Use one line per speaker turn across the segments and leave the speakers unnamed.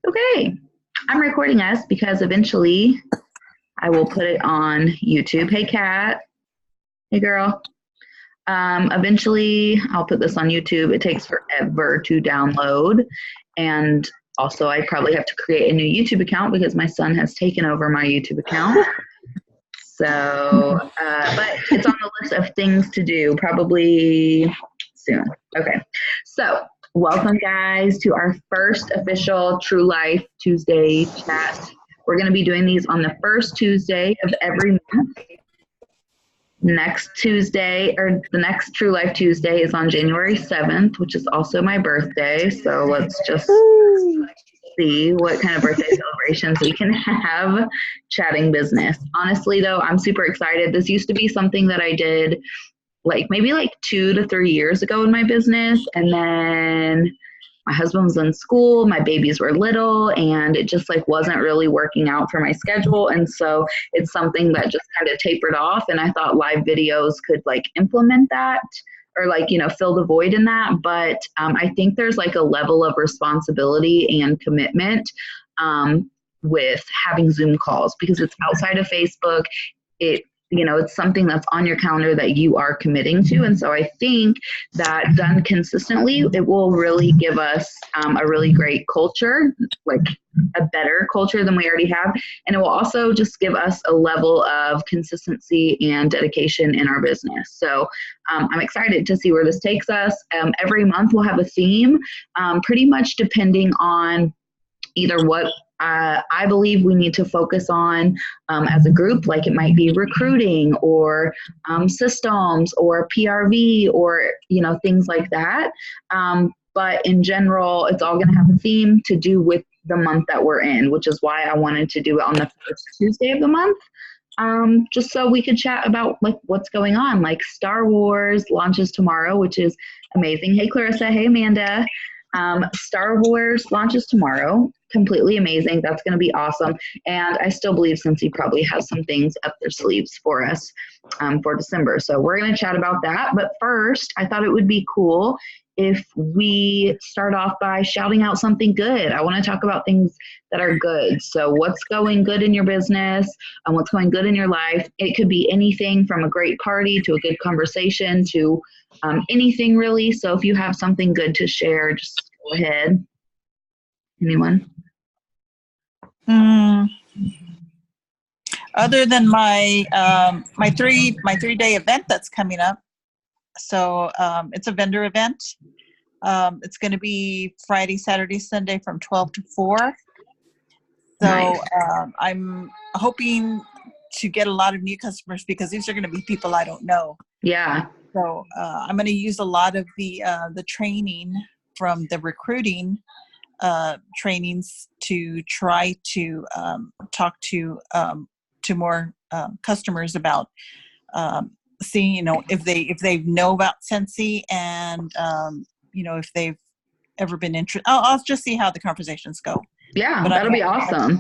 Okay, I'm recording us because eventually I will put it on YouTube. Hey, Kat. Hey, girl. Eventually, I'll put this on YouTube. It takes forever to download. And also, I probably have to create a new YouTube account because my son has taken over my YouTube account. So, but it's on the list of things to do probably soon. Okay. So, welcome, guys, to our first official True Life Tuesday chat. We're going to be doing these on the first Tuesday of every month. Next Tuesday, or the next True Life Tuesday, is on January 7th, which is also my birthday. So let's just see what kind of birthday celebrations we can have chatting business. Honestly, though, I'm super excited. This used to be something that I did maybe 2 to 3 years ago in my business. And then my husband was in school, my babies were little, and it just wasn't really working out for my schedule. And so it's something that just kind of tapered off. And I thought live videos could implement that or fill the void in that. But I think there's a level of responsibility and commitment with having Zoom calls because it's outside of Facebook. It's something that's on your calendar that you are committing to. And so I think that done consistently, it will really give us a really great culture, a better culture than we already have. And it will also just give us a level of consistency and dedication in our business. So I'm excited to see where this takes us. Every month we'll have a theme, pretty much depending on either what I believe we need to focus on as a group, it might be recruiting or systems or PRV or, things like that. But in general, it's all going to have a theme to do with the month that we're in, which is why I wanted to do it on the first Tuesday of the month. Just so we could chat about what's going on. Star Wars launches tomorrow, which is amazing. Hey, Clarissa. Hey, Amanda. Star Wars launches tomorrow. Completely amazing. That's going to be awesome. And I still believe Cincy probably has some things up their sleeves for us for December. So we're going to chat about that. But first, I thought it would be cool if we start off by shouting out something good. I want to talk about things that are good. So what's going good in your business and what's going good in your life? It could be anything from a great party to a good conversation to anything really. So if you have something good to share, just go ahead. Anyone?
Other than my my 3-day event that's coming up. So it's a vendor event. It's going to be Friday, Saturday, Sunday from 12 to 4. So
Nice.
I'm hoping to get a lot of new customers because these are going to be people I don't know.
Yeah.
So I'm going to use a lot of the training from the recruiting trainings to try to talk to more customers about seeing if they know about Cincy and if they've ever been interested. I'll just see how the conversations go.
Yeah, that'll be awesome.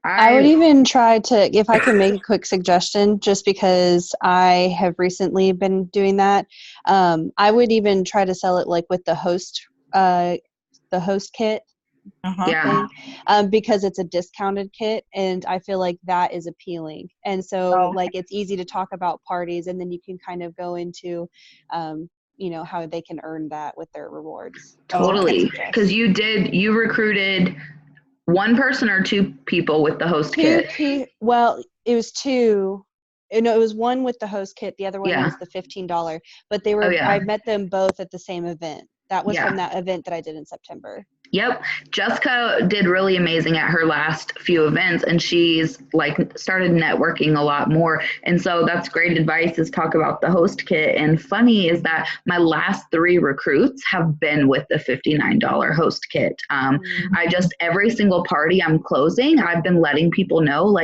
I would even try to, if I can make a quick suggestion, just because I have recently been doing that, I would even try to sell it with the host kit.
Yeah.
Because it's a discounted kit, and I feel like that is appealing. And so it's easy to talk about parties, and then you can kind of go into how they can earn that with their rewards.
Totally. Because you recruited one person or two people with the host kit?
Well, it was two. No, it was one with the host kit. The other one was the $15. But they were. I met them both at the same event. That was from that event that I did in September.
Yep. Jessica did really amazing at her last few events, and she's started networking a lot more. And so that's great advice, is talk about the host kit. And funny is that my last 3 recruits have been with the $59 host kit. Every single party I'm closing, I've been letting people know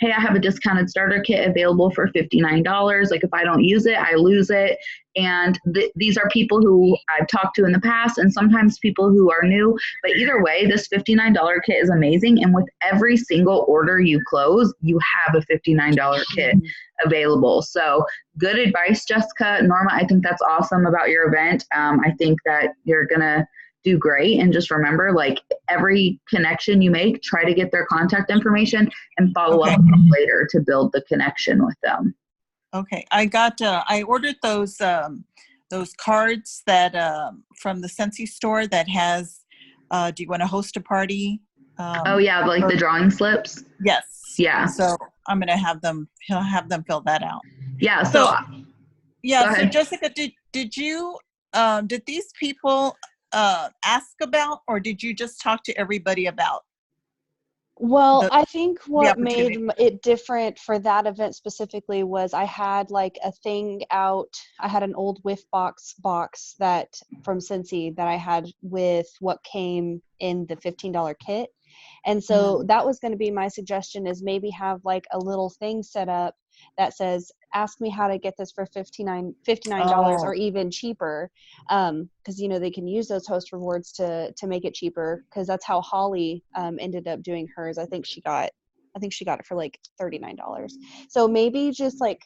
hey, I have a discounted starter kit available for $59. If I don't use it, I lose it. And these are people who I've talked to in the past, and sometimes people who are new. But either way, this $59 kit is amazing. And with every single order you close, you have a $59 kit available. So good advice, Jessica. Norma, I think that's awesome about your event. I think that you're going to do great. And just remember, like, every connection you make, try to get their contact information and follow up later to build the connection with them.
Okay. I ordered those cards that, from the Scentsy store that has, do you want to host a party?
Oh yeah. Like the drawing slips.
Yes.
Yeah.
So I'm going to he'll have them fill that out.
Yeah.
So
yeah.
So Jessica, did you, did these people ask about, or did you just talk to everybody about?
Well, I think what made it different for that event specifically was I had like a thing out. I had an old Whiff box that from Scentsy that I had with what came in the $15 kit. And so that was going to be my suggestion, is maybe have like a little thing set up that says, ask me how to get this for $59 or even cheaper. Because, you know, they can use those host rewards to make it cheaper, because that's how Holly ended up doing hers. I think she got it for like $39. So maybe just like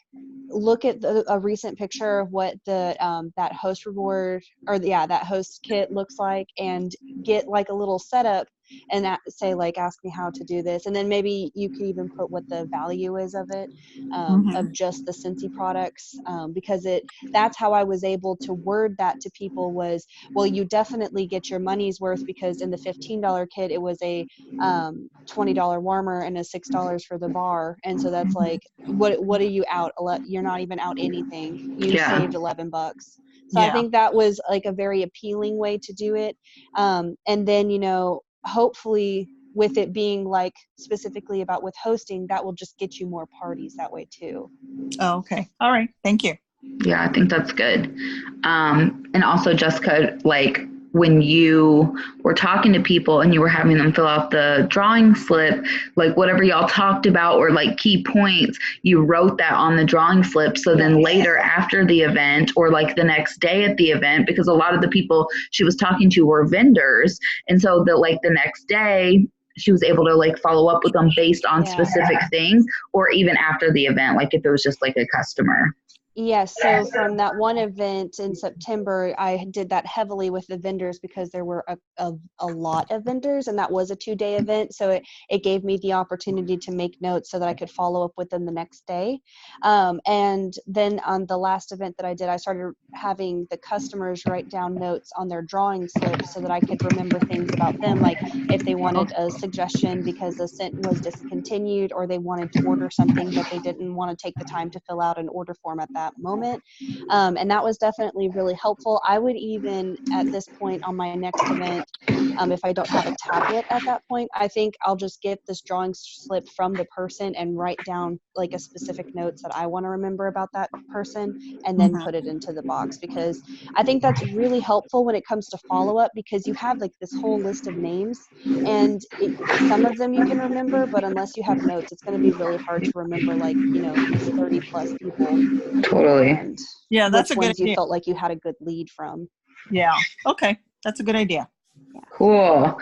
look at a recent picture of what the that host reward that host kit looks like, and get like a little setup and say like, ask me how to do this. And then maybe you could even put what the value is of it, of just the Scentsy products, because that's how I was able to word that to people was, well, you definitely get your money's worth, because in the $15 kit, it was a $20 warmer and a $6 for the bar. And so that's like, what are you out? You're not even out anything. You saved $11. So I think that was like a very appealing way to do it. And then, you know, hopefully with it being like specifically about with hosting, that will just get you more parties that way too.
Oh, okay. All right. Thank you.
Yeah, I think that's good. And also, Jessica, like when you were talking to people and you were having them fill out the drawing slip, like whatever y'all talked about or like key points, you wrote that on the drawing slip. So then later after the event or like the next day at the event, because a lot of the people she was talking to were vendors. And so that like the next day, she was able to like follow up with them based on specific things, or even after the event, like if it was just like a customer.
Yes, so from that one event in September, I did that heavily with the vendors because there were a lot of vendors, and that was a 2-day event. So it gave me the opportunity to make notes so that I could follow up with them the next day. And then on the last event that I did, I started having the customers write down notes on their drawing slips so that I could remember things about them, like if they wanted a suggestion because the scent was discontinued, or they wanted to order something but they didn't want to take the time to fill out an order form at that moment. And that was definitely really helpful. I would even at this point on my next event, if I don't have a tablet at that point, I think I'll just get this drawing slip from the person and write down like a specific notes that I want to remember about that person, and then put it into the box, because I think that's really helpful when it comes to follow-up, because you have like this whole list of names, and some of them you can remember, but unless you have notes, it's going to be really hard to remember, like, you know, these 30 plus people.
Totally.
And
yeah, that's
which
a good
ones
idea.
You felt like you had a good lead from.
Yeah. Okay. That's a good idea.
Yeah.
Cool.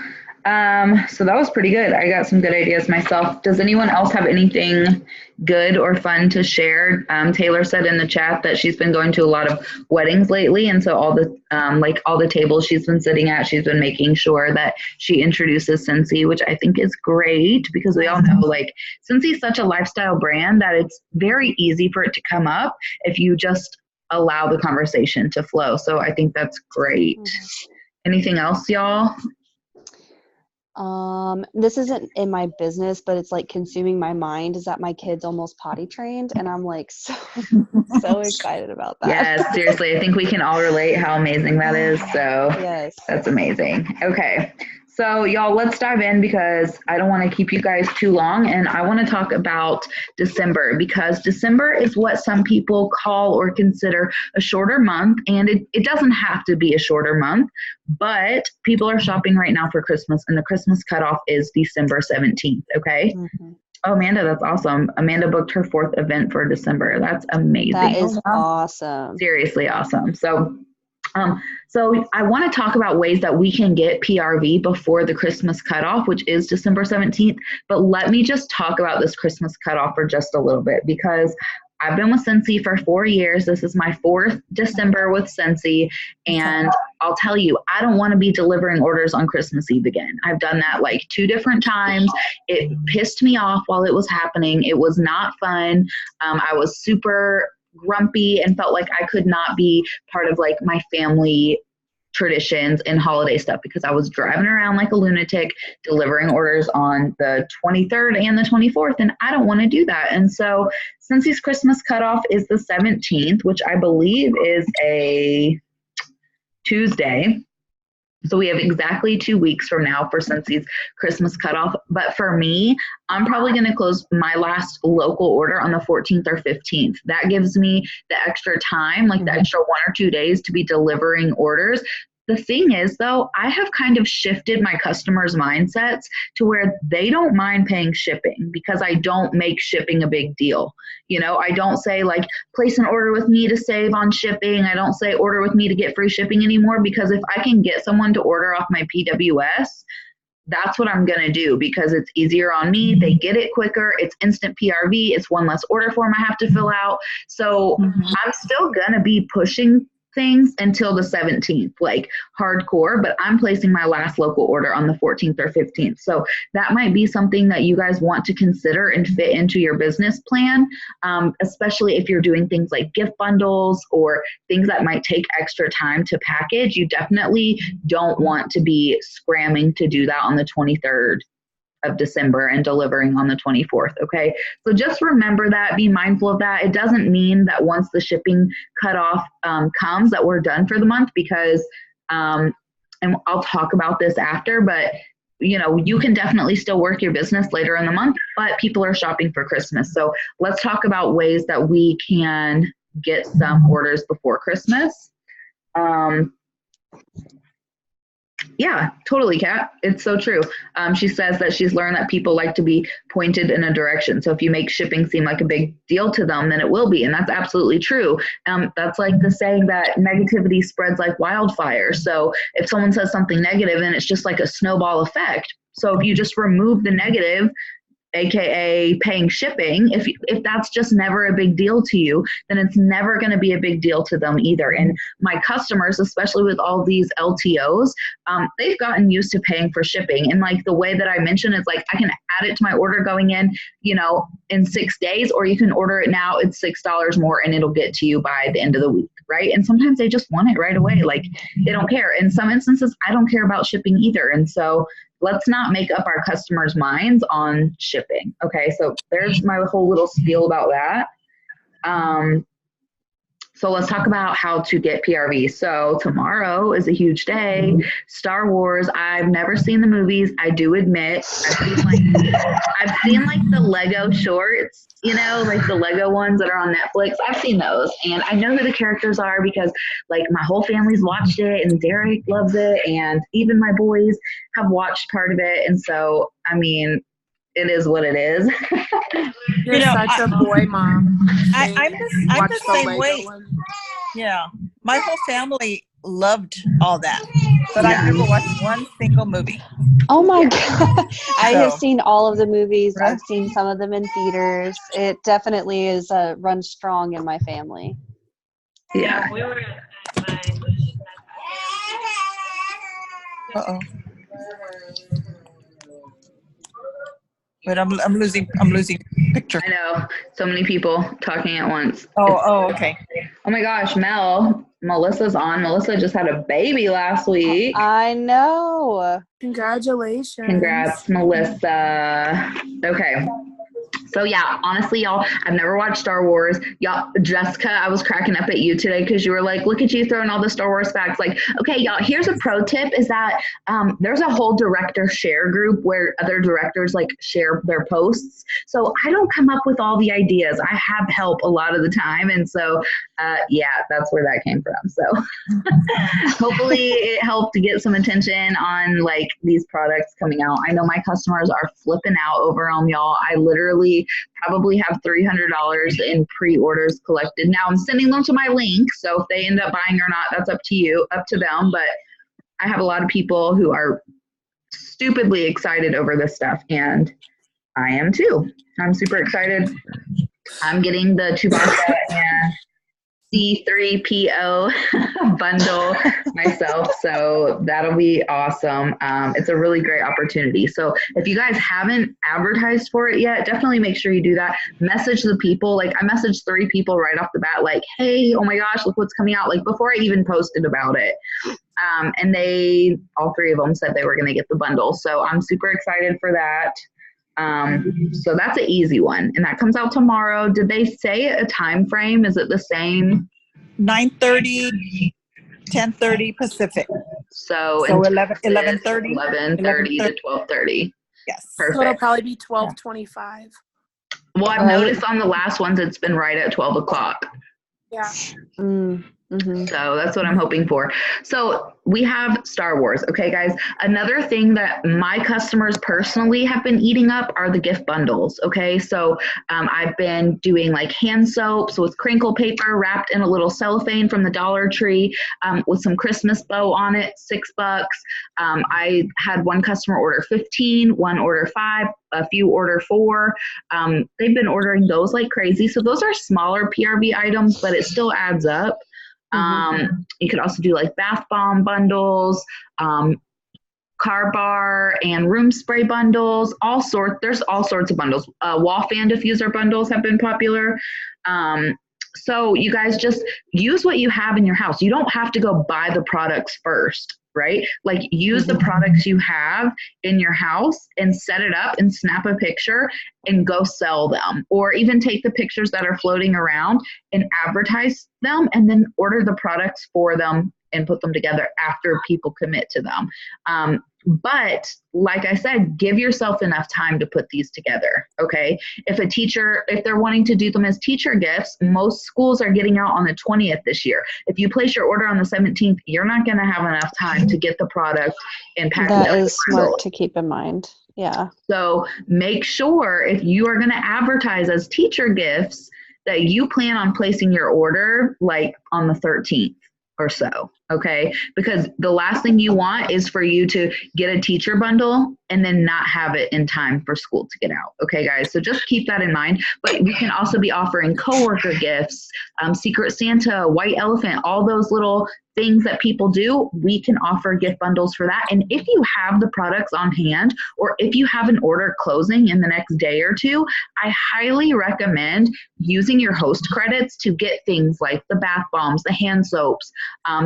So that was pretty good. I got some good ideas myself. Does anyone else have anything good or fun to share? Taylor said in the chat that she's been going to a lot of weddings lately. And so all the tables she's been sitting at, she's been making sure that she introduces Scentsy, which I think is great, because we all know like Scentsy is such a lifestyle brand that it's very easy for it to come up if you just allow the conversation to flow. So I think that's great. Anything else, y'all?
This isn't in my business, but it's like consuming my mind, is that my kid's almost potty trained, and I'm like so excited about that.
Yes, seriously. I think we can all relate how amazing that is. So
yes,
that's amazing. Okay. So y'all, let's dive in, because I don't want to keep you guys too long, and I want to talk about December, because December is what some people call or consider a shorter month, and it doesn't have to be a shorter month, but people are shopping right now for Christmas, and the Christmas cutoff is December 17th, okay? Oh, Amanda, that's awesome. Amanda booked her 4th event for December. That's amazing.
That is awesome.
Seriously awesome. So I want to talk about ways that we can get PRV before the Christmas cutoff, which is December 17th. But let me just talk about this Christmas cutoff for just a little bit, because I've been with Scentsy for 4 years. This is my 4th December with Scentsy. And I'll tell you, I don't want to be delivering orders on Christmas Eve again. I've done that like 2 different times. It pissed me off while it was happening. It was not fun. I was super grumpy and felt like I could not be part of like my family traditions and holiday stuff because I was driving around like a lunatic delivering orders on the 23rd and the 24th, and I don't want to do that. And so Scentsy Christmas cutoff is the 17th, which I believe is a Tuesday. So we have exactly 2 weeks from now for Scentsy Christmas cutoff. But for me, I'm probably going to close my last local order on the 14th or 15th. That gives me the extra time, like the extra 1 or 2 days to be delivering orders. The thing is, though, I have kind of shifted my customers' mindsets to where they don't mind paying shipping because I don't make shipping a big deal. You know, I don't say like place an order with me to save on shipping. I don't say order with me to get free shipping anymore, because if I can get someone to order off my PWS, that's what I'm going to do because it's easier on me. They get it quicker. It's instant PRV. It's one less order form I have to fill out. So I'm still going to be pushing things until the 17th, like hardcore, but I'm placing my last local order on the 14th or 15th. So that might be something that you guys want to consider and fit into your business plan, especially if you're doing things like gift bundles or things that might take extra time to package. You definitely don't want to be scramming to do that on the 23rd of December and delivering on the 24th. Okay. So just remember that, be mindful of that. It doesn't mean that once the shipping cutoff comes that we're done for the month, because, and I'll talk about this after, but you know, you can definitely still work your business later in the month, but people are shopping for Christmas. So let's talk about ways that we can get some orders before Christmas. Yeah, totally, Kat. It's so true. She says that she's learned that people like to be pointed in a direction. So if you make shipping seem like a big deal to them, then it will be. And that's absolutely true. That's like the saying that negativity spreads like wildfire. So if someone says something negative, then it's just like a snowball effect. So if you just remove the negative, AKA paying shipping, if that's just never a big deal to you, then it's never going to be a big deal to them either. And my customers, especially with all these LTOs, they've gotten used to paying for shipping. And like the way that I mentioned is like I can add it to my order going in, you know, in 6 days, or you can order it now. It's $6 more and it'll get to you by the end of the week, right? And sometimes they just want it right away. Like they don't care. In some instances, I don't care about shipping either. And so let's not make up our customers' minds on shipping. Okay, so there's my whole little spiel about that. So let's talk about how to get PRV. So tomorrow is a huge day. Star Wars. I've never seen the movies. I do admit. I've seen like the Lego shorts, you know, like the Lego ones that are on Netflix. I've seen those, and I know who the characters are because like my whole family's watched it, and Derek loves it, and even my boys have watched part of it. And so, I mean, it is what it is.
You're such a boy mom.
I'm the same way. Yeah. My whole family loved all that, but I never watched one single movie.
Oh my God. I have seen all of the movies. I've seen some of them in theaters. It definitely is runs strong in my family.
Yeah.
We were at my...
Uh-oh. But I'm losing picture.
I know, so many people talking at once.
Oh, okay.
Oh my gosh, Melissa's on. Melissa just had a baby last week.
I know.
Congratulations.
Congrats, Melissa. Okay. So yeah, honestly, y'all, I've never watched Star Wars. Y'all, Jessica, I was cracking up at you today because you were like, look at you throwing all the Star Wars facts. Like, okay, y'all, here's a pro tip is that there's a whole director share group where other directors like share their posts. So I don't come up with all the ideas. I have help a lot of the time. And so, yeah, that's where that came from. So hopefully it helped to get some attention on like these products coming out. I know my customers are flipping out over them, y'all. I literally probably have $300 in pre-orders collected. Now I'm sending them to my link, so if they end up buying or not, that's up to them. But I have a lot of people who are stupidly excited over this stuff, and I am too. I'm super excited I'm getting the Chewbacca and C3PO bundle myself, so that'll be awesome. It's a really great opportunity. So if you guys haven't advertised for it yet, definitely make sure you do that. Message the people. Like, I messaged 3 people right off the bat, like, hey, oh my gosh, look what's coming out, like before I even posted about it. And they, all 3 of them said they were going to get the bundle. So I'm super excited for that. So that's an easy one, and that comes out tomorrow. Did they say a time frame? Is it the same?
9:30, 10:30 Pacific.
So
11:30.
11:30 to 12:30.
Yes.
So it'll
Perfect.
probably be 12:25.
Well, I've
Right.
noticed on the last ones it's been right at 12 o'clock.
Yeah.
So that's what I'm hoping for. So we have Star Wars. Okay, guys. Another thing that my customers personally have been eating up are the gift bundles. Okay. So I've been doing like hand soaps with crinkle paper wrapped in a little cellophane from the Dollar Tree with some Christmas bow on it, $6. I had one customer order 15, one order 5, a few order 4. They've been ordering those like crazy. So those are smaller PRV items, but it still adds up. You could also do like bath bomb bundles, car bar and room spray bundles, there's all sorts of bundles. Wall fan diffuser bundles have been popular. So you guys just use what you have in your house. You don't have to go buy the products first, right? Like, use the products you have in your house and set it up and snap a picture and go sell them, or even take the pictures that are floating around and advertise them, and then order the products for them and put them together after people commit to them. But like I said, give yourself enough time to put these together. Okay. If they're wanting to do them as teacher gifts, most schools are getting out on the 20th this year. If you place your order on the 17th, you're not going to have enough time to get the product and pack it up.
That is smart to keep in mind. Yeah.
So make sure, if you are going to advertise as teacher gifts, that you plan on placing your order like on the 13th or so. Okay. Because the last thing you want is for you to get a teacher bundle and then not have it in time for school to get out. Okay, guys. So just keep that in mind. But we can also be offering coworker gifts, Secret Santa, White Elephant, all those little things that people do. We can offer gift bundles for that. And if you have the products on hand, or if you have an order closing in the next day or 2, I highly recommend using your host credits to get things like the bath bombs, the hand soaps,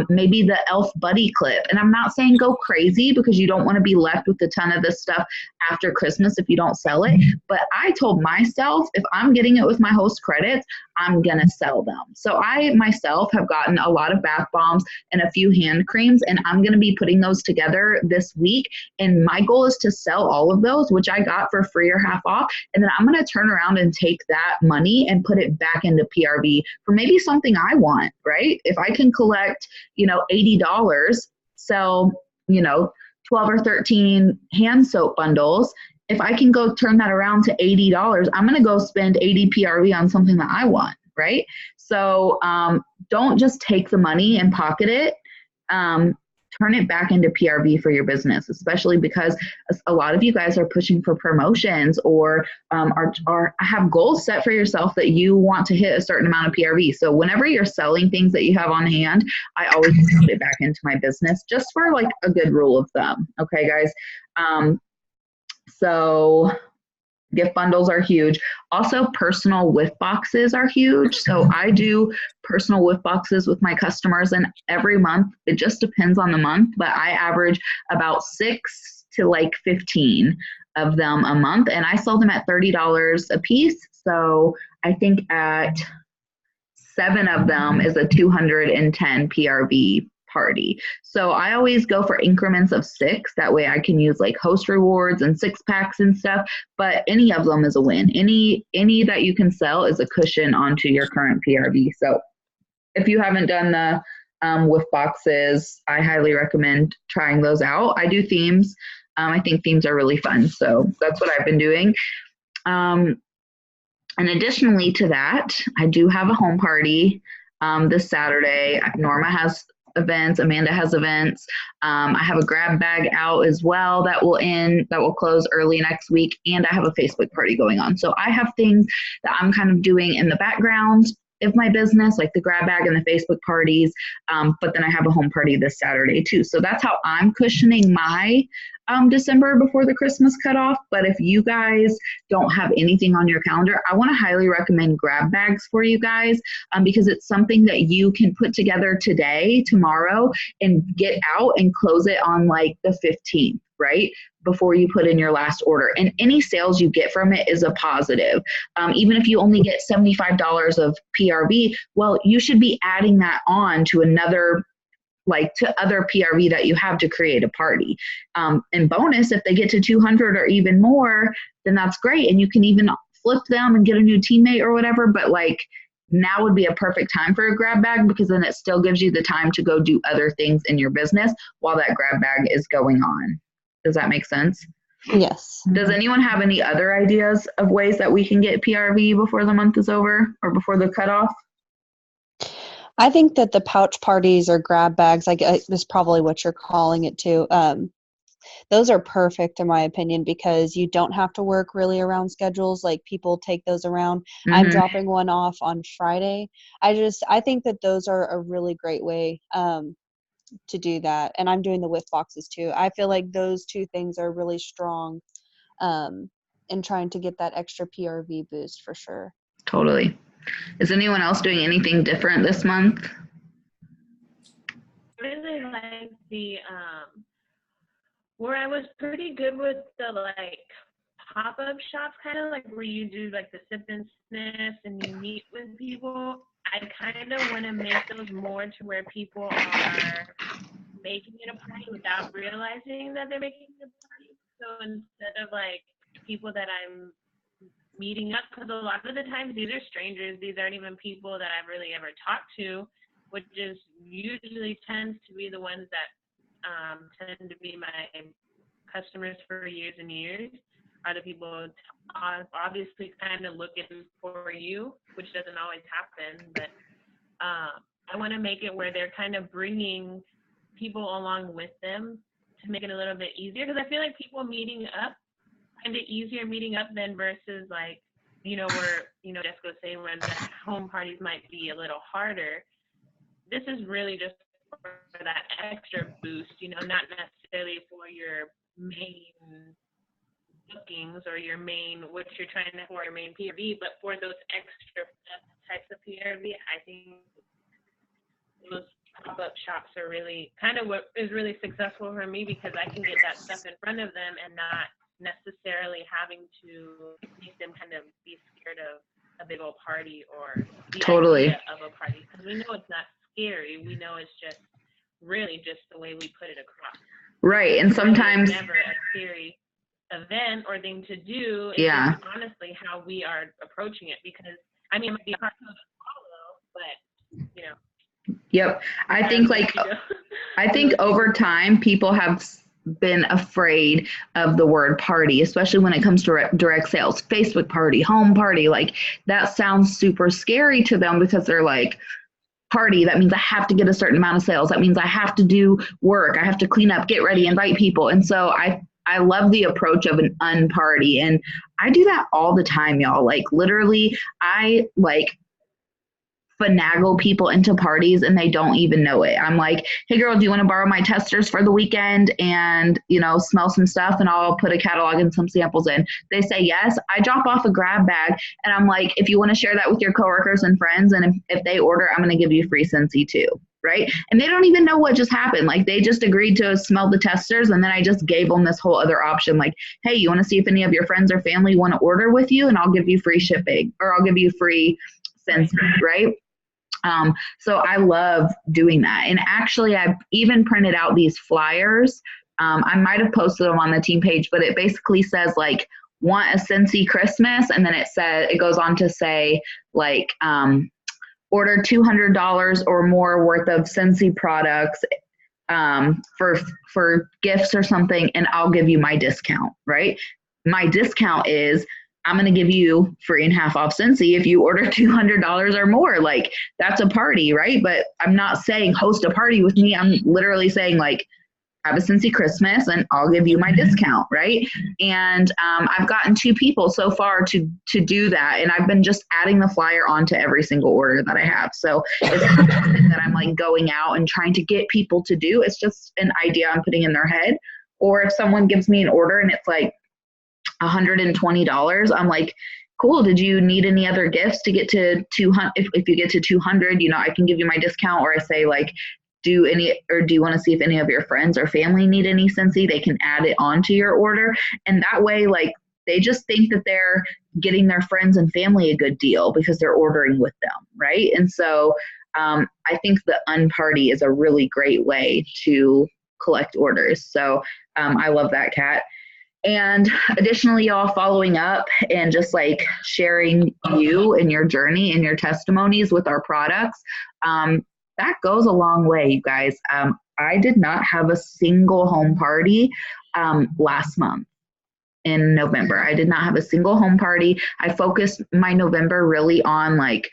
maybe the Elf Buddy Clip. And I'm not saying go crazy, because you don't want to be left with a ton of this stuff after Christmas if you don't sell it. But I told myself, if I'm getting it with my host credits, I'm going to sell them. So I myself have gotten a lot of bath bombs and a few hand creams, and I'm going to be putting those together this week. And my goal is to sell all of those, which I got for free or half off. And then I'm going to turn around and take that money and put it back into PRV for maybe something I want, right? If I can collect, $80, sell, 12 or 13 hand soap bundles. If I can go turn that around to $80, I'm going to go spend 80 PRV on something that I want, right? So don't just take the money and pocket it. Turn it back into PRV for your business, especially because a lot of you guys are pushing for promotions, or have goals set for yourself that you want to hit a certain amount of PRV. So whenever you're selling things that you have on hand, I always put it back into my business, just for like a good rule of thumb. Okay, guys. So gift bundles are huge. Also, personal whiff boxes are huge. So I do personal whiff boxes with my customers, and every month, it just depends on the month, but I average about 6 to like 15 of them a month, and I sell them at $30 a piece. So I think at 7 of them is a 210 PRV party. So I always go for increments of 6. That way I can use like host rewards and 6-packs and stuff, but any of them is a win. Any that you can sell is a cushion onto your current PRV. So if you haven't done the whiff boxes, I highly recommend trying those out. I do themes. I think themes are really fun. So that's what I've been doing. And additionally to that, I do have a home party this Saturday. Norma has events. Amanda has events. I have a grab bag out as well that will close early next week. And I have a Facebook party going on. So I have things that I'm kind of doing in the background of my business, like the grab bag and the Facebook parties. But then I have a home party this Saturday too. So that's how I'm cushioning my December before the Christmas cutoff. But if you guys don't have anything on your calendar, I want to highly recommend grab bags for you guys, because it's something that you can put together today, tomorrow, and get out and close it on like the 15th, right? Before you put in your last order. And any sales you get from it is a positive. Even if you only get $75 of PRV, well, you should be adding that on to other PRV that you have to create a party. And bonus, if they get to 200 or even more, then that's great. And you can even flip them and get a new teammate or whatever. But like, now would be a perfect time for a grab bag, because then it still gives you the time to go do other things in your business while that grab bag is going on. Does that make sense?
Yes.
Does anyone have any other ideas of ways that we can get PRV before the month is over or before the cutoff?
I think that the pouch parties or grab bags, like is probably what you're calling it too. Those are perfect in my opinion, because you don't have to work really around schedules. Like people take those around.
Mm-hmm.
I'm dropping one off on Friday. I think that those are a really great way to do that. And I'm doing the whiff boxes too. I feel like those two things are really strong in trying to get that extra PRV boost for sure.
Totally. Is anyone else doing anything different this month?
I really like the where I was pretty good with the like pop-up shops, kind of like where you do like the sip and sniff and you meet with people. I kind of want to make those more to where people are making it a party without realizing that they're making it a party. So instead of like people that I'm meeting up, because a lot of the times these are strangers, these aren't even people that I've really ever talked to, which is usually tends to be the ones that tend to be my customers for years and years, are the people obviously kind of looking for you, which doesn't always happen, but I want to make it where they're kind of bringing people along with them to make it a little bit easier, because I feel like people meeting up kind of easier meeting up than versus like, where, Jessica was saying when the home parties might be a little harder. This is really just for that extra boost, not necessarily for your main bookings or your main, what you're trying to for your main PRV, but for those extra types of PRV, I think those pop-up shops are really kind of what is really successful for me, because I can get that stuff in front of them and not necessarily having to make them kind of be scared of a big old party or the
Totally.
idea of a party, because we know it's not scary. We know it's just really just the way we put it across.
Right. And sometimes
it's never a scary event or thing to do. It's
Yeah.
just honestly how we are approaching it, because I mean, it might be hard to follow, but
Yep. I think over time people have been afraid of the word party, especially when it comes to direct sales. Facebook party, home party, like that sounds super scary to them, because they're like, party, that means I have to get a certain amount of sales. That means I have to do work. I have to clean up, get ready, invite people. And so I love the approach of an unparty. And I do that all the time, y'all. Like literally, I like finagle people into parties and they don't even know it. I'm like, hey girl, do you want to borrow my testers for the weekend and, smell some stuff, and I'll put a catalog and some samples in. They say yes. I drop off a grab bag and I'm like, if you want to share that with your coworkers and friends, and if they order, I'm going to give you free Scentsy too. Right. And they don't even know what just happened. Like they just agreed to smell the testers. And then I just gave them this whole other option. Like, hey, you want to see if any of your friends or family want to order with you, and I'll give you free shipping, or I'll give you free Scentsy. Right. So I love doing that. And actually, I've even printed out these flyers. I might have posted them on the team page, but it basically says like, want a Scentsy Christmas. And then it goes on to say like, order $200 or more worth of Scentsy products for gifts or something, and I'll give you my discount, right? My discount is I'm going to give you free and half off Scentsy if you order $200 or more. Like, that's a party, right? But I'm not saying host a party with me. I'm literally saying, like, have a Scentsy Christmas and I'll give you my discount, right? And I've gotten 2 people so far to do that, and I've been just adding the flyer onto every single order that I have. So it's not something that I'm like going out and trying to get people to do. It's just an idea I'm putting in their head. Or if someone gives me an order and it's like $120, I'm like, cool, did you need any other gifts to get to 200? If you get to 200, I can give you my discount. Or I say, like, do you want to see if any of your friends or family need any Scentsy? They can add it onto your order. And that way, like, they just think that they're getting their friends and family a good deal because they're ordering with them, right? And so I think the Unparty is a really great way to collect orders. So I love that, Kat. And additionally, y'all, following up and just like sharing you and your journey and your testimonies with our products, that goes a long way, you guys. I did not have a single home party last month in November. I did not have a single home party. I focused my November really on like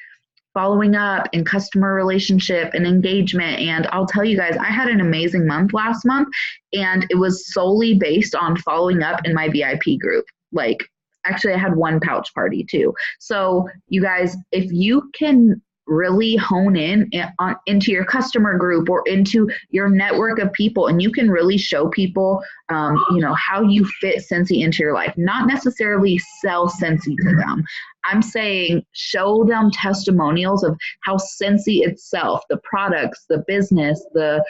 following up and customer relationship and engagement. And I'll tell you guys, I had an amazing month last month, and it was solely based on following up in my VIP group. Like, actually, I had one pouch party too. So you guys, if you can really hone in into your customer group or into your network of people, and you can really show people, how you fit Scentsy into your life, not necessarily sell Scentsy to them. I'm saying show them testimonials of how Scentsy itself, the products, the business, the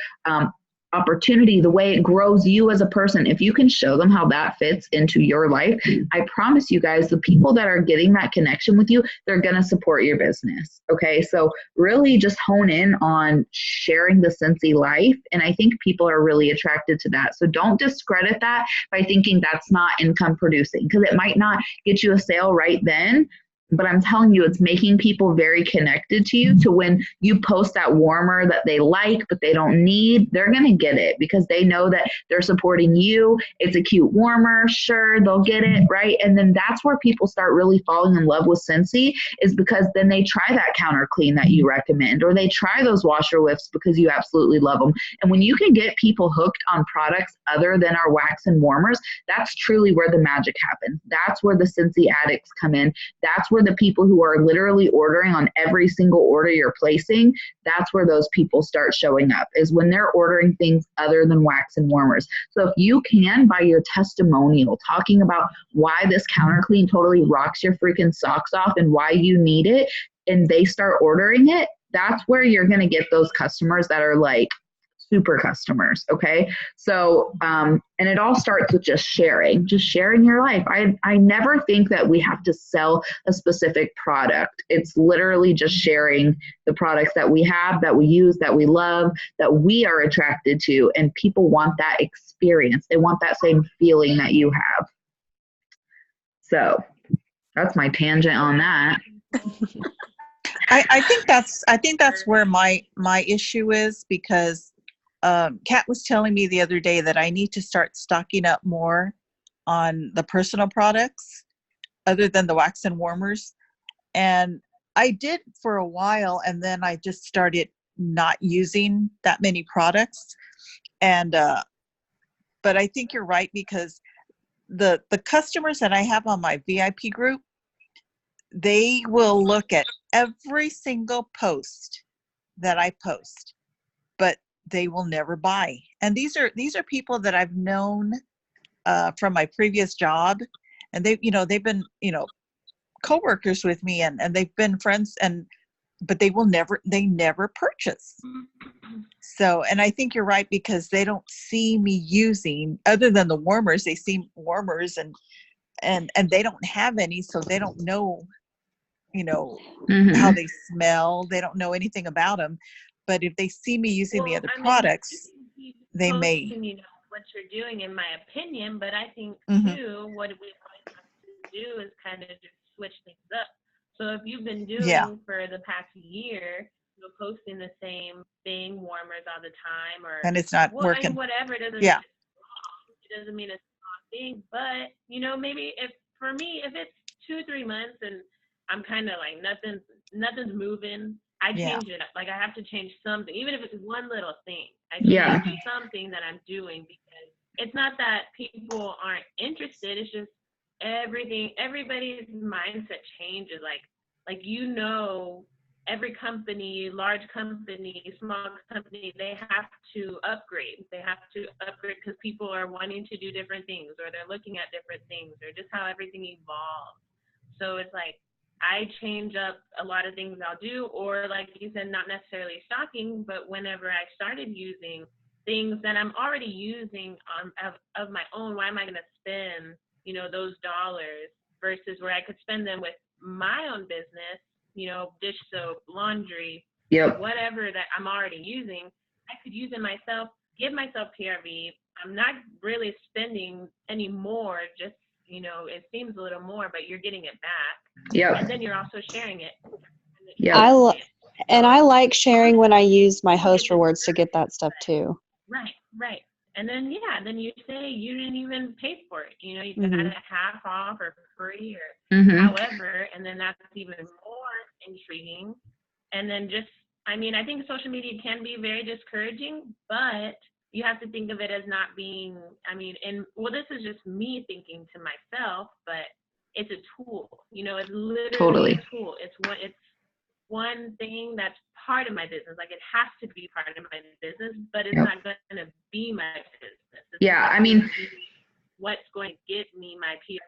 opportunity, the way it grows you as a person. If you can show them how that fits into your life, I promise you guys, the people that are getting that connection with you, they're going to support your business. Okay. So really just hone in on sharing the Scentsy life. And I think people are really attracted to that. So don't discredit that by thinking that's not income producing, because it might not get you a sale right then. But I'm telling you, it's making people very connected to you, to when you post that warmer that they like, but they don't need, they're going to get it because they know that they're supporting you. It's a cute warmer. Sure, they'll get it, right? And then that's where people start really falling in love with Scentsy, is because then they try that counter clean that you recommend, or they try those washer lifts because you absolutely love them. And when you can get people hooked on products other than our wax and warmers, that's truly where the magic happens. That's where the Scentsy addicts come in. That's where the people who are literally ordering on every single order you're placing, that's where those people start showing up, is when they're ordering things other than wax and warmers. So if you can, by your testimonial, talking about why this counter clean totally rocks your freaking socks off and why you need it, and they start ordering it, that's where you're going to get those customers that are like super customers. Okay. So, and it all starts with just sharing your life. I never think that we have to sell a specific product. It's literally just sharing the products that we have, that we use, that we love, that we are attracted to. And people want that experience. They want that same feeling that you have. So that's my tangent on that.
I think that's where my issue is, because Kat was telling me the other day that I need to start stocking up more on the personal products other than the wax and warmers. And I did for a while, and then I just started not using that many products. And but I think you're right, because the customers that I have on my VIP group, they will look at every single post that I post, but they will never buy. And these are people that I've known from my previous job, and they've been, coworkers with me, and they've been friends, but they never purchase. So, and I think you're right, because they don't see me using, other than the warmers, they see warmers and they don't have any, so they don't know, how they smell. They don't know anything about them. But if they see me using the other products, they may.
What you're doing, in my opinion, but I think too, what we always have to do is kind of just switch things up. So if you've been doing for the past year, posting the same thing, warmers all the time, or
and it's not working,
whatever, it doesn't mean it's a wrong thing. But maybe if it's 2 or 3 months and I'm kind of like nothing's moving. I change it up. Like I have to change something, even if it's one little thing. I change something that I'm doing because it's not that people aren't interested. It's just everybody's mindset changes. Like every company, large company, small company, they have to upgrade. They have to upgrade because people are wanting to do different things, or they're looking at different things, or just how everything evolves. So it's like I change up a lot of things I'll do, or like you said, not necessarily shocking, but whenever I started using things that I'm already using of my own, why am I going to spend, those dollars versus where I could spend them with my own business, dish soap, laundry, whatever that I'm already using, I could use it myself, give myself PRV. I'm not really spending any more, just, it seems a little more, but you're getting it back.
Yep.
And then you're also sharing it.
Yeah.
I like sharing when I use my host rewards to get that stuff too.
Right. And then, then you say you didn't even pay for it. You got it half off or free or however, and then that's even more intriguing. And then I think social media can be very discouraging, but you have to think of it as not being, this is just me thinking to myself, but it's a tool. It's literally a tool. It's one thing that's part of my business. Like it has to be part of my business, but it's not going to be my business. It's what's going to get me my PRV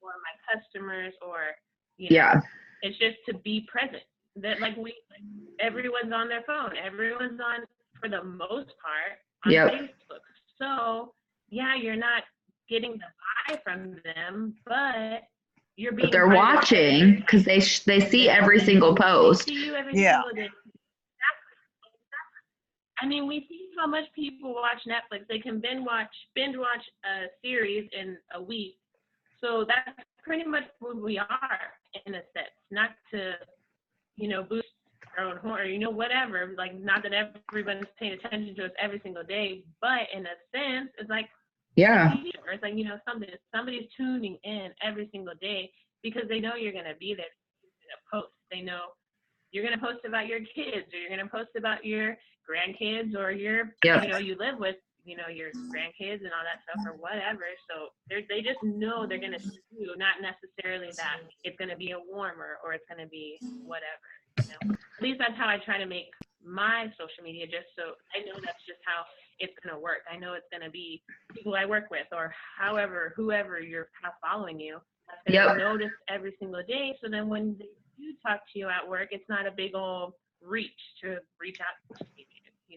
or my customers or, it's just to be present. That everyone's on their phone. Everyone's on, for the most part, on Facebook. So you're not getting the buy from them, but you're being.
But they're watching because they see every single post.
They see you every single day. Exactly. We see how much people watch Netflix. They can binge watch a series in a week. So that's pretty much who we are in a sense. Not to, boost our own horn or whatever. Like not that everyone's paying attention to us every single day, but in a sense, it's like. Or it's like, somebody's tuning in every single day because they know you're going to be there to post. They know you're going to post about your kids or you're going to post about your grandkids or your, you live with, your grandkids and all that stuff or whatever. So they just know they're going to see you, not necessarily that it's going to be a warmer or it's going to be whatever. At least that's how I try to make my social media, just so I know that's just how it's going to work. I know it's going to be people I work with or whoever you're kind of following you. That's going to notice every single day. So then when they do talk to you at work, it's not a big old reach out to you,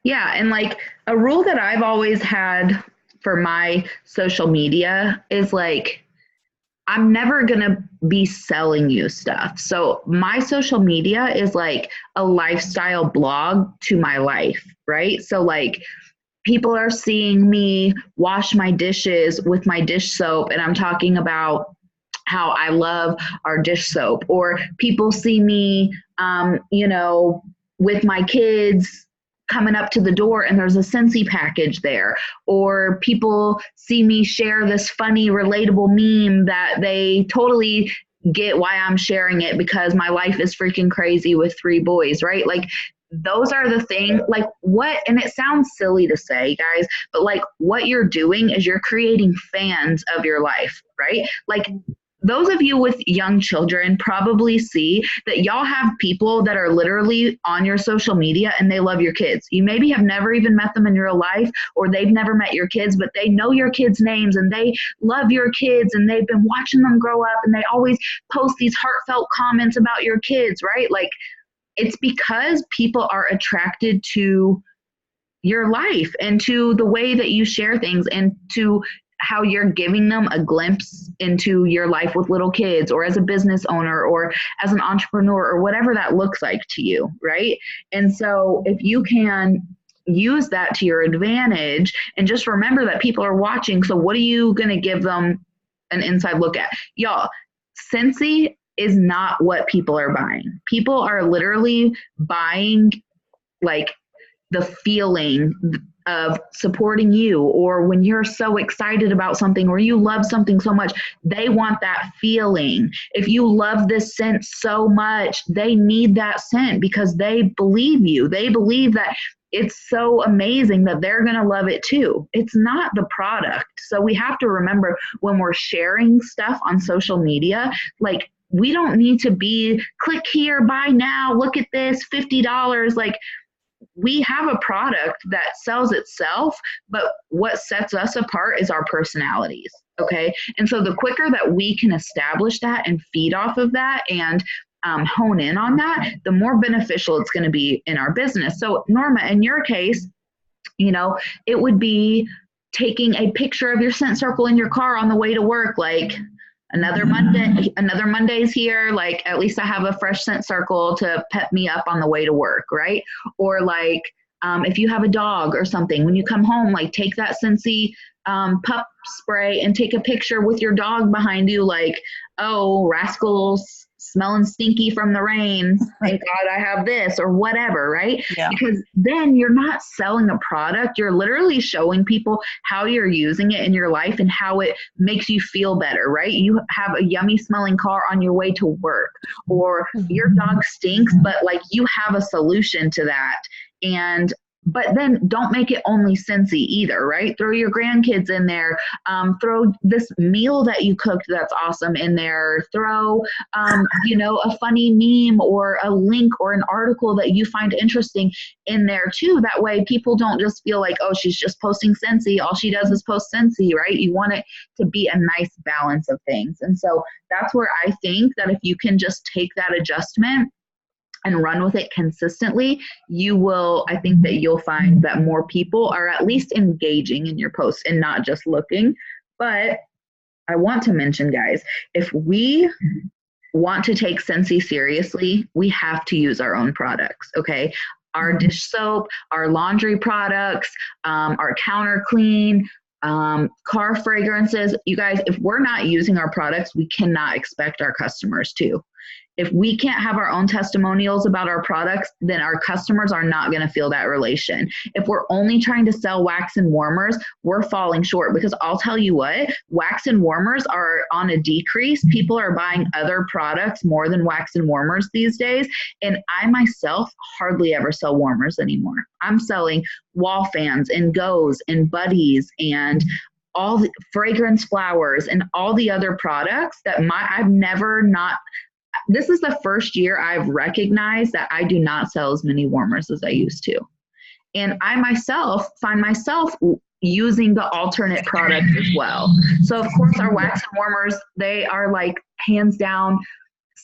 Yeah. And like a rule that I've always had for my social media is like, I'm never going to be selling you stuff. So my social media is like a lifestyle blog to my life, right? So like people are seeing me wash my dishes with my dish soap and I'm talking about how I love our dish soap, or people see me, with my kids coming up to the door and there's a Scentsy package there, or people see me share this funny relatable meme that they totally get why I'm sharing it because my life is freaking crazy with 3 boys, right? Like those are the things, like what, and it sounds silly to say, guys, but like what you're doing is you're creating fans of your life, right? Like those of you with young children probably see that y'all have people that are literally on your social media and they love your kids. You maybe have never even met them in real life, or they've never met your kids, but they know your kids' names and they love your kids and they've been watching them grow up and they always post these heartfelt comments about your kids, right? Like it's because people are attracted to your life and to the way that you share things and to how you're giving them a glimpse into your life with little kids or as a business owner or as an entrepreneur or whatever that looks like to you, right? And so if you can use that to your advantage and just remember that people are watching, so what are you going to give them an inside look at? Y'all, Scentsy is not what people are buying. People are literally buying like the feeling of supporting you, or when you're so excited about something or you love something so much, they want that feeling. If you love this scent so much, they need that scent because they believe you. They believe that it's so amazing that they're going to love it too. It's not the product. So we have to remember when we're sharing stuff on social media, like, we don't need to be click here, buy now, look at this, $50. Like, we have a product that sells itself, but what sets us apart is our personalities. Okay. And so the quicker that we can establish that and feed off of that and hone in on that, the more beneficial it's going to be in our business. So Norma, in your case, it would be taking a picture of your scent circle in your car on the way to work, like, another Monday's here. Like, at least I have a fresh scent circle to pep me up on the way to work, right? Or like, if you have a dog or something, when you come home, like, take that Scentsy pup spray and take a picture with your dog behind you, like, oh, Rascal's smelling stinky from the rain. Thank God I have this, or whatever, right?
Yeah.
Because then you're not selling a product. You're literally showing people how you're using it in your life and how it makes you feel better, right? You have a yummy smelling car on your way to work, or your dog stinks, but like, you have a solution to that. But then don't make it only Scentsy either, right? Throw your grandkids in there. Throw this meal that you cooked that's awesome in there. Throw, a funny meme or a link or an article that you find interesting in there too. That way people don't just feel like, oh, she's just posting Scentsy. All she does is post Scentsy, right? You want it to be a nice balance of things. And so that's where I think that if you can just take that adjustment and run with it consistently, I think that you'll find that more people are at least engaging in your posts and not just looking. But I want to mention, guys, if we want to take Scentsy seriously, we have to use our own products, okay? Our dish soap, our laundry products, our counter clean, car fragrances. You guys, if we're not using our products, we cannot expect our customers to. If we can't have our own testimonials about our products, then our customers are not going to feel that relation. If we're only trying to sell wax and warmers, we're falling short, because I'll tell you what, wax and warmers are on a decrease. People are buying other products more than wax and warmers these days. And I myself hardly ever sell warmers anymore. I'm selling wall fans and Goes and Buddies and all the fragrance flowers and all the other products that this is the first year I've recognized that I do not sell as many warmers as I used to. And I myself find myself using the alternate products as well. So of course our wax and warmers, they are like hands down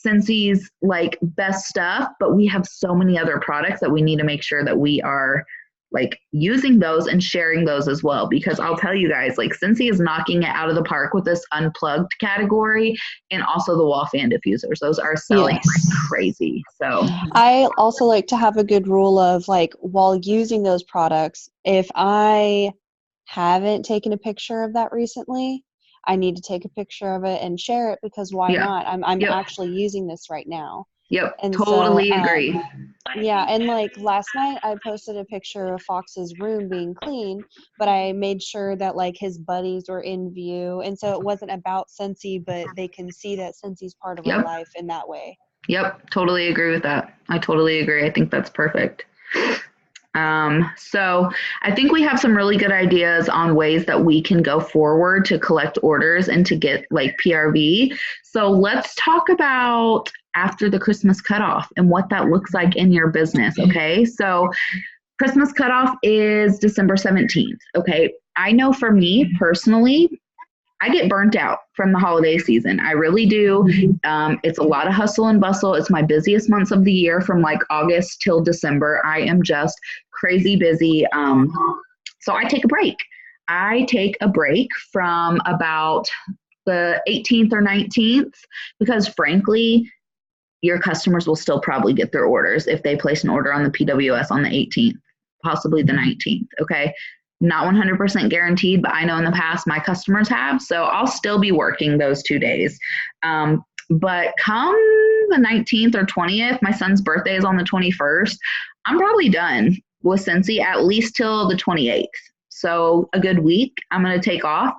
Scentsy's like best stuff, but we have so many other products that we need to make sure that we are like using those and sharing those as well. Because I'll tell you guys, like, Scentsy is knocking it out of the park with this unplugged category and also the wall fan diffusers. Those are selling like crazy. So
I also like to have a good rule of, like, while using those products, if I haven't taken a picture of that recently, I need to take a picture of it and share it, because why not? I'm actually using this right now.
Yep,
and
totally agree.
Yeah, and like last night I posted a picture of Fox's room being clean, but I made sure that like his buddies were in view, and so it wasn't about Scentsy, but they can see that Scentsy's part of our life in that way.
Yep, totally agree with that. I totally agree. I think that's perfect. So I think we have some really good ideas on ways that we can go forward to collect orders and to get like PRV. So let's talk about after the Christmas cutoff and what that looks like in your business. Okay. So Christmas cutoff is December 17th. Okay. I know for me personally, I get burnt out from the holiday season. I really do. It's a lot of hustle and bustle. It's my busiest months of the year from like August till December. I am just crazy busy. So I take a break. I take a break from about the 18th or 19th, because frankly, your customers will still probably get their orders if they place an order on the PWS on the 18th, possibly the 19th. Okay. Not 100% guaranteed, but I know in the past my customers have, so I'll still be working those 2 days. But come the 19th or 20th, my son's birthday is on the 21st, I'm probably done. with Scentsy at least till the 28th. So a good week I'm going to take off.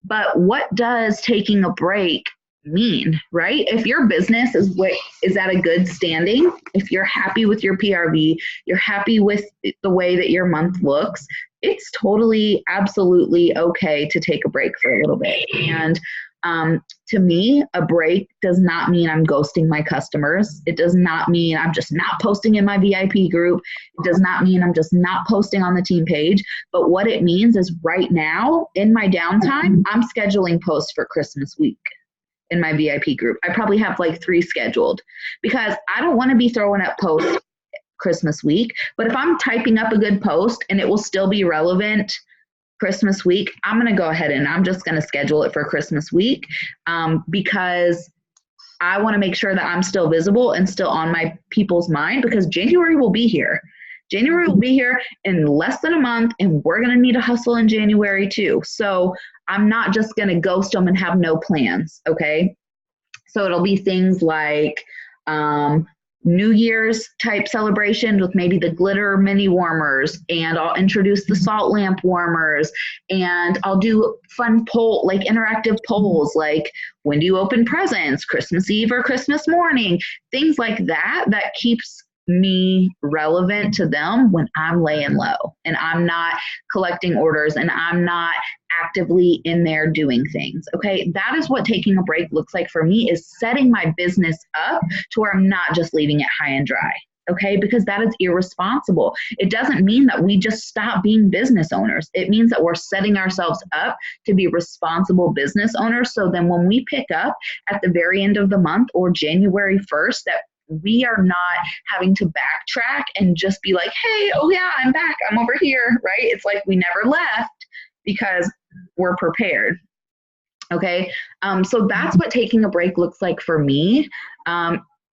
But what does taking a break mean, right? If your business is at a good standing, if you're happy with your PRV, you're happy with the way that your month looks, it's totally, absolutely okay to take a break for a little bit. And to me, a break does not mean I'm ghosting my customers. It does not mean I'm just not posting in my VIP group. It does not mean I'm just not posting on the team page. But what it means is right now in my downtime, I'm scheduling posts for Christmas week in my VIP group. I probably have like 3 scheduled because I don't want to be throwing up posts Christmas week. But if I'm typing up a good post and it will still be relevant Christmas week, I'm going to go ahead and I'm just going to schedule it for Christmas week because I want to make sure that I'm still visible and still on my people's mind, because January will be here. January will be here in less than a month, and we're going to need to hustle in January too. So I'm not just going to ghost them and have no plans, okay? So it'll be things like New Year's type celebrations with maybe the glitter mini warmers, and I'll introduce the salt lamp warmers, and I'll do fun poll, like interactive polls, like when do you open presents, Christmas Eve or Christmas morning, things like that, that keeps me relevant to them when I'm laying low and I'm not collecting orders and I'm not actively in there doing things. Okay, that is what taking a break looks like for me, is setting my business up to where I'm not just leaving it high and dry. Okay, because that is irresponsible. It doesn't mean that we just stop being business owners. It means that we're setting ourselves up to be responsible business owners. So then when we pick up at the very end of the month or January 1st, that we are not having to backtrack and just be like, hey, oh yeah, I'm back, I'm over here, right? It's like we never left because we're prepared. Okay, so that's what taking a break looks like for me.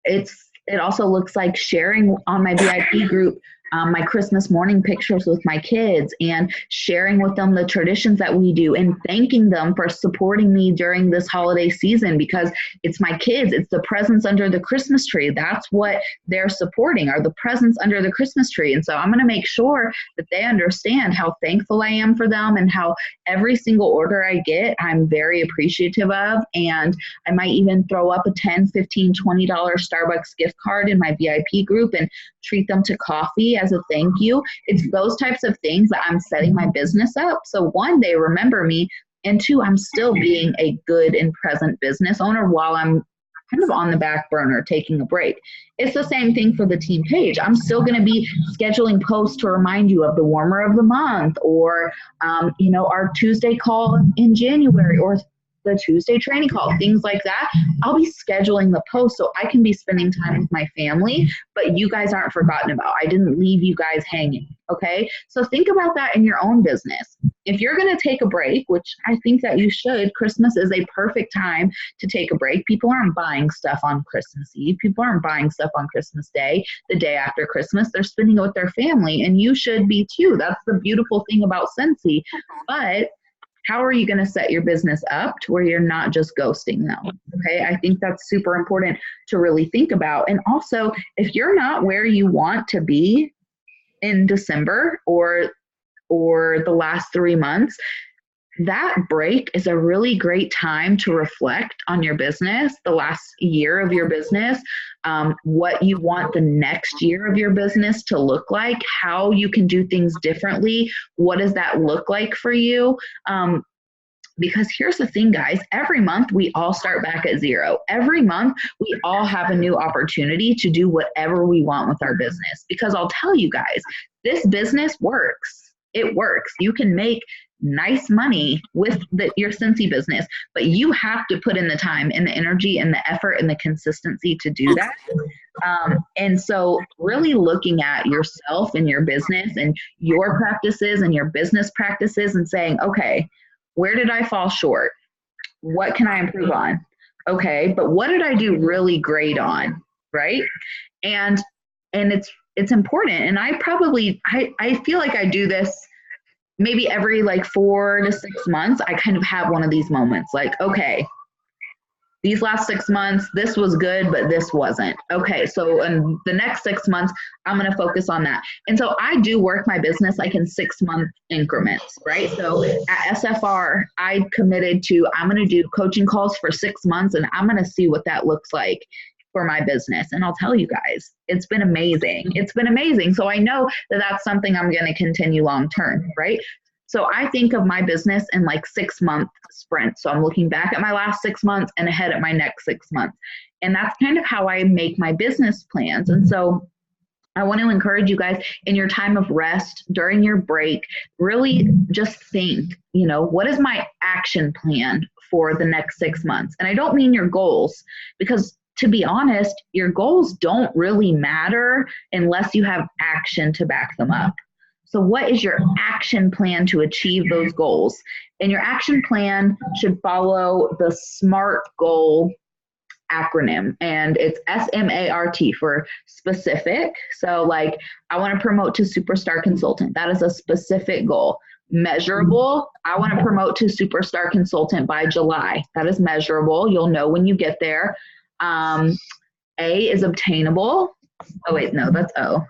It also looks like sharing on my VIP group my Christmas morning pictures with my kids and sharing with them the traditions that we do and thanking them for supporting me during this holiday season, because it's my kids. It's the presents under the Christmas tree. That's what they're supporting, are the presents under the Christmas tree. And so I'm going to make sure that they understand how thankful I am for them and how every single order I get, I'm very appreciative of. And I might even throw up a $10, $15, $20 Starbucks gift card in my VIP group and treat them to coffee as a thank you. It's those types of things that I'm setting my business up. So one, they remember me, and two, I'm still being a good and present business owner while I'm kind of on the back burner taking a break. It's the same thing for the team page. I'm still going to be scheduling posts to remind you of the warmer of the month, or our Tuesday call in January, or the Tuesday training call, things like that. I'll be scheduling the post so I can be spending time with my family, but you guys aren't forgotten about. I didn't leave you guys hanging, okay? So think about that in your own business. If you're going to take a break, which I think that you should, Christmas is a perfect time to take a break. People aren't buying stuff on Christmas Eve. People aren't buying stuff on Christmas Day, the day after Christmas. They're spending it with their family, and you should be too. That's the beautiful thing about Scentsy. But how are you going to set your business up to where you're not just ghosting them? Okay, I think that's super important to really think about. And also, if you're not where you want to be in December or the last 3 months, that break is a really great time to reflect on your business, the last year of your business, what you want the next year of your business to look like, how you can do things differently. What does that look like for you? Because here's the thing, guys, every month we all start back at zero. Every month we all have a new opportunity to do whatever we want with our business. Because I'll tell you guys, this business works. It works. You can make nice money with your Scentsy business, but you have to put in the time and the energy and the effort and the consistency to do that. And so really looking at yourself and your business and your practices and your business practices and saying, okay, where did I fall short? What can I improve on? Okay, but what did I do really great on, right? And it's important. And I feel like I do this maybe every like 4 to 6 months. I kind of have one of these moments like, okay, these last 6 months, this was good, but this wasn't. Okay, so in the next 6 months, I'm going to focus on that. And so I do work my business like in 6-month increments, right? So at SFR, I committed to, I'm going to do coaching calls for 6 months, and I'm going to see what that looks like for my business. And I'll tell you guys, it's been amazing. It's been amazing. So I know that that's something I'm going to continue long term, right? So I think of my business in like 6-month sprints. So I'm looking back at my last 6 months and ahead at my next 6 months. And that's kind of how I make my business plans. And so I want to encourage you guys in your time of rest, during your break, really just think, what is my action plan for the next 6 months? And I don't mean your goals, because to be honest, your goals don't really matter unless you have action to back them up. So what is your action plan to achieve those goals? And your action plan should follow the SMART goal acronym, and it's SMART for specific. So like, I want to promote to superstar consultant. That is a specific goal. Measurable, I want to promote to superstar consultant by July. That is measurable. You'll know when you get there. A is obtainable. Oh wait, no, that's O.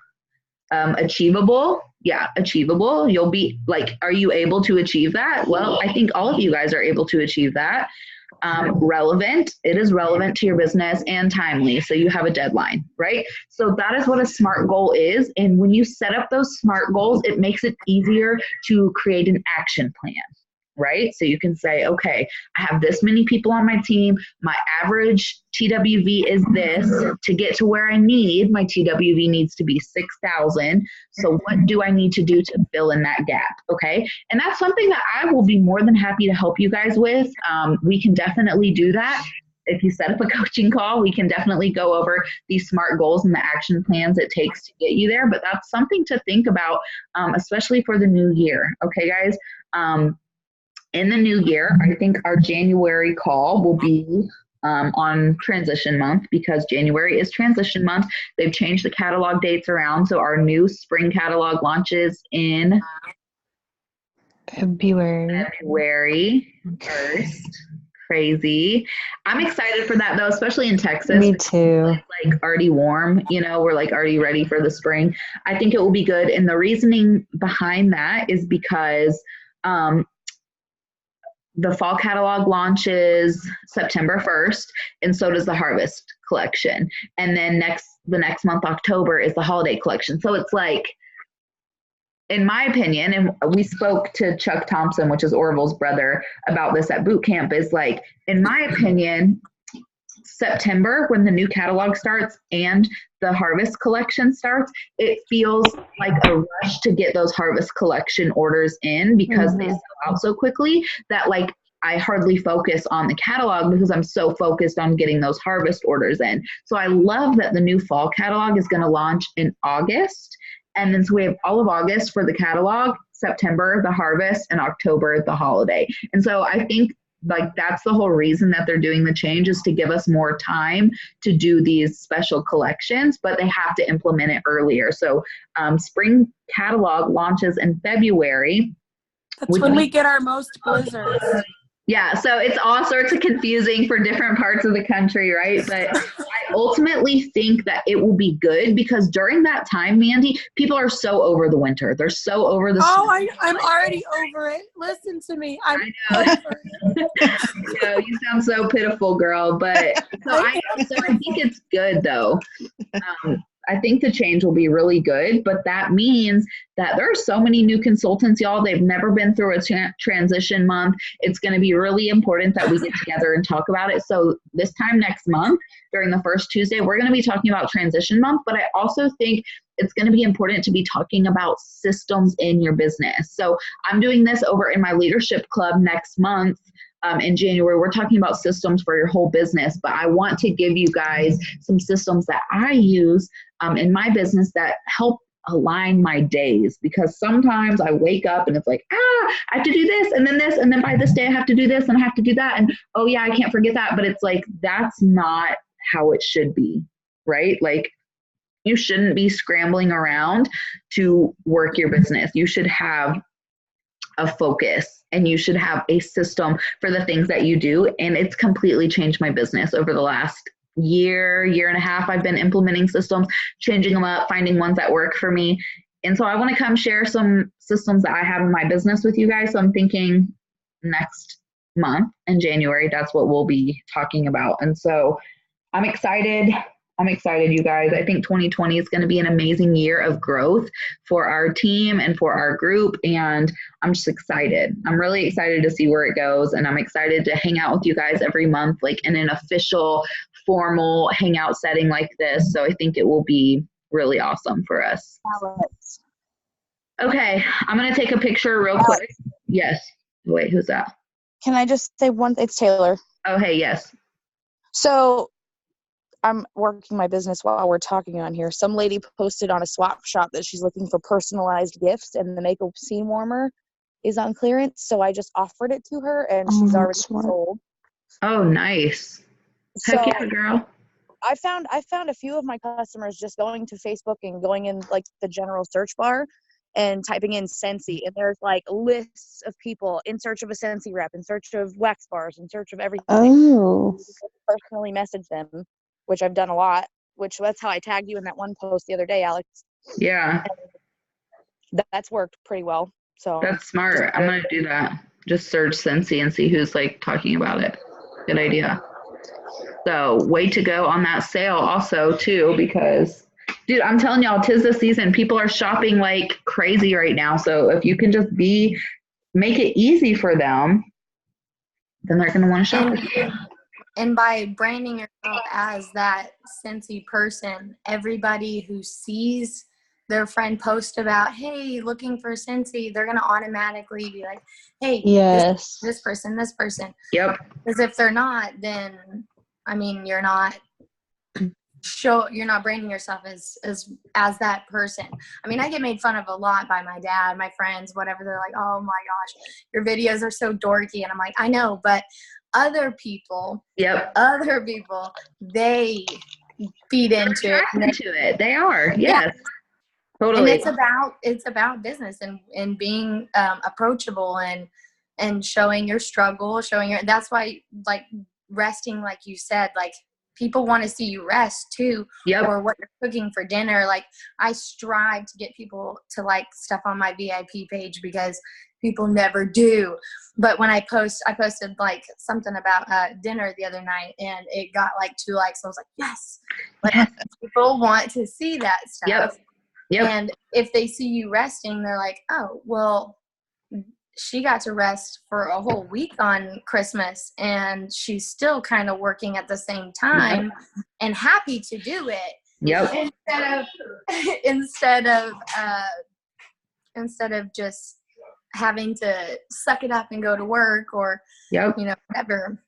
Achievable. Yeah, achievable. You'll be like, are you able to achieve that? Well, I think all of you guys are able to achieve that. Relevant, it is relevant to your business, and timely. So you have a deadline, right? So that is what a SMART goal is. And when you set up those SMART goals, it makes it easier to create an action plan, right? So you can say, okay, I have this many people on my team. My average TWV is this. To get to where I need, my TWV needs to be 6,000. So what do I need to do to fill in that gap? Okay. And that's something that I will be more than happy to help you guys with. We can definitely do that. If you set up a coaching call, we can definitely go over these SMART goals and the action plans it takes to get you there. But that's something to think about, especially for the new year. Okay, guys. In the new year, I think our January call will be on transition month, because January is transition month. They've changed the catalog dates around. So our new spring catalog launches in February 1st. Crazy. I'm excited for that though, especially in Texas.
Me too.
It's like already warm, we're like already ready for the spring. I think it will be good. And the reasoning behind that is because the fall catalog launches September 1st, and so does the harvest collection. And then the next month, October, is the holiday collection. So it's like, in my opinion, and we spoke to Chuck Thompson, which is Orville's brother, about this at boot camp, is like, in my opinion, September, when the new catalog starts and the harvest collection starts, it feels like a rush to get those harvest collection orders in, because they sell out so quickly that like I hardly focus on the catalog because I'm so focused on getting those harvest orders in. So I love that the new fall catalog is going to launch in August. And then so we have all of August for the catalog, September, the harvest, and October, the holiday. And so I think like that's the whole reason that they're doing the change, is to give us more time to do these special collections, but they have to implement it earlier. So spring catalog launches in February.
That's when we get our most blizzards.
Yeah, so it's all sorts of confusing for different parts of the country, right? But I ultimately think that it will be good, because during that time, Mandy, people are so over the winter. They're so over the snow.
I'm already over it. Listen to me. I'm
I know.
over it.
You sound so pitiful, girl. But I think it's good, though. I think the change will be really good, but that means that there are so many new consultants, y'all. They've never been through a transition month. It's going to be really important that we get together and talk about it. So this time next month, during the first Tuesday, we're going to be talking about transition month, but I also think it's going to be important to be talking about systems in your business. So I'm doing this over in my leadership club next month. In January, we're talking about systems for your whole business, but I want to give you guys some systems that I use in my business that help align my days, because sometimes I wake up and it's like, I have to do this, and then by this day I have to do this, and I have to do that, and oh yeah, I can't forget that. But it's like, that's not how it should be, right? Like, you shouldn't be scrambling around to work your business. You should have a focus and you should have a system for the things that you do. And it's completely changed my business over the last year and a half. I've been implementing systems, changing them up, finding ones that work for me. And so I want to come share some systems that I have in my business with you guys. So I'm thinking next month in January, that's what we'll be talking about. And so I'm excited. I'm excited, you guys. I think 2020 is going to be an amazing year of growth for our team and for our group. And I'm just excited. I'm really excited to see where it goes. And I'm excited to hang out with you guys every month, like in an official, formal hangout setting like this. So I think it will be really awesome for us.
Alex.
Okay, I'm going to take a picture real quick. Yes. Wait, who's that?
Can I just say one? It's Taylor.
Oh, hey, yes.
So I'm working my business while we're talking on here. Some lady posted on a swap shop that she's looking for personalized gifts, and the makeup scene warmer is on clearance. So I just offered it to her, and she's already sold.
Oh, nice. Heck
So
yeah, girl.
I found a few of my customers just going to Facebook and going in like the general search bar and typing in Scentsy, and there's like lists of people in search of a Scentsy rep, in search of wax bars, in search of everything.
Oh.
Personally message them, which I've done a lot, which that's how I tagged you in that one post the other day, Alex.
Yeah.
That's worked pretty well. So
That's smart. I'm going to do that. Just search Scentsy and see who's like talking about it. Good idea. So way to go on that sale also too, because dude, I'm telling y'all, 'tis the season. People are shopping like crazy right now. So if you can just make it easy for them, then they're going to want to shop with you.
And by branding yourself as that Scentsy person, everybody who sees their friend post about, hey, looking for Scentsy, they're going to automatically be like, hey,
Yes.
this person.
Yep.
Because if they're not, then, I mean, you're not branding yourself as that person. I mean, I get made fun of a lot by my dad, my friends, whatever. They're like, oh my gosh, your videos are so dorky. And I'm like, I know, but other people, they feed into
it. They are. Yes. Yeah. Totally.
And it's about business and being approachable and showing your struggle, that's why, like, resting, like you said, like, people want to see you rest too.
Yep.
Or what you're cooking for dinner. Like, I strive to get people to like stuff on my VIP page because people never do. But when I posted like something about dinner the other night, and it got like 2 likes. I was like, yes, like, people want to see that stuff.
Yep.
And if they see you resting, they're like, oh, well, she got to rest for a whole week on Christmas, and she's still kind of working at the same time and happy to do it.
Yep.
Instead of just having to suck it up and go to work or, whatever.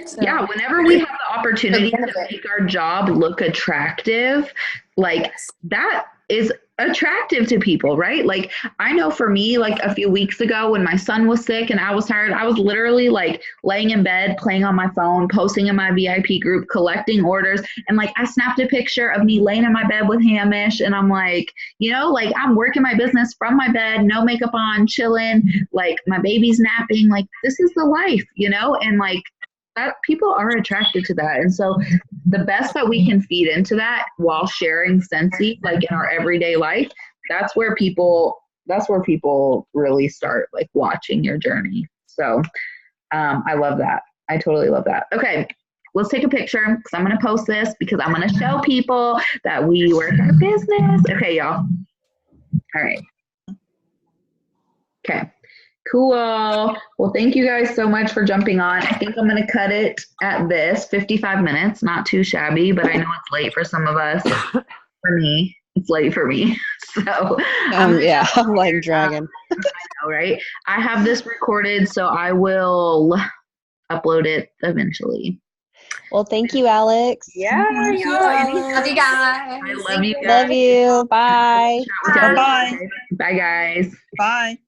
So,
yeah, whenever we have the opportunity to make our job look attractive, like that is attractive to people, right? Like, I know for me, like a few weeks ago when my son was sick and I was tired, I was literally like laying in bed, playing on my phone, posting in my VIP group, collecting orders. And like, I snapped a picture of me laying in my bed with Hamish. And I'm like, like I'm working my business from my bed, no makeup on, chilling, like my baby's napping. Like, this is the life, and like, that people are attracted to that. And so the best that we can feed into that while sharing Scentsy, like in our everyday life, that's where people really start like watching your journey. So I love that. I totally love that. Okay, let's take a picture because I'm going to post this because I'm going to show people that we work our business. Okay, y'all. All right. Okay. Cool. Well, thank you guys so much for jumping on. I think I'm going to cut it at this 55 minutes. Not too shabby, but I know it's late for some of us. For me, it's late for me. So
yeah, I'm like dragging.
I know, right? I have this recorded, so I will upload it eventually.
Well, thank you, Alex.
Yeah.
love you guys.
I love you guys.
Love you. Bye.
Bye.
Bye.
Bye, guys.
Bye.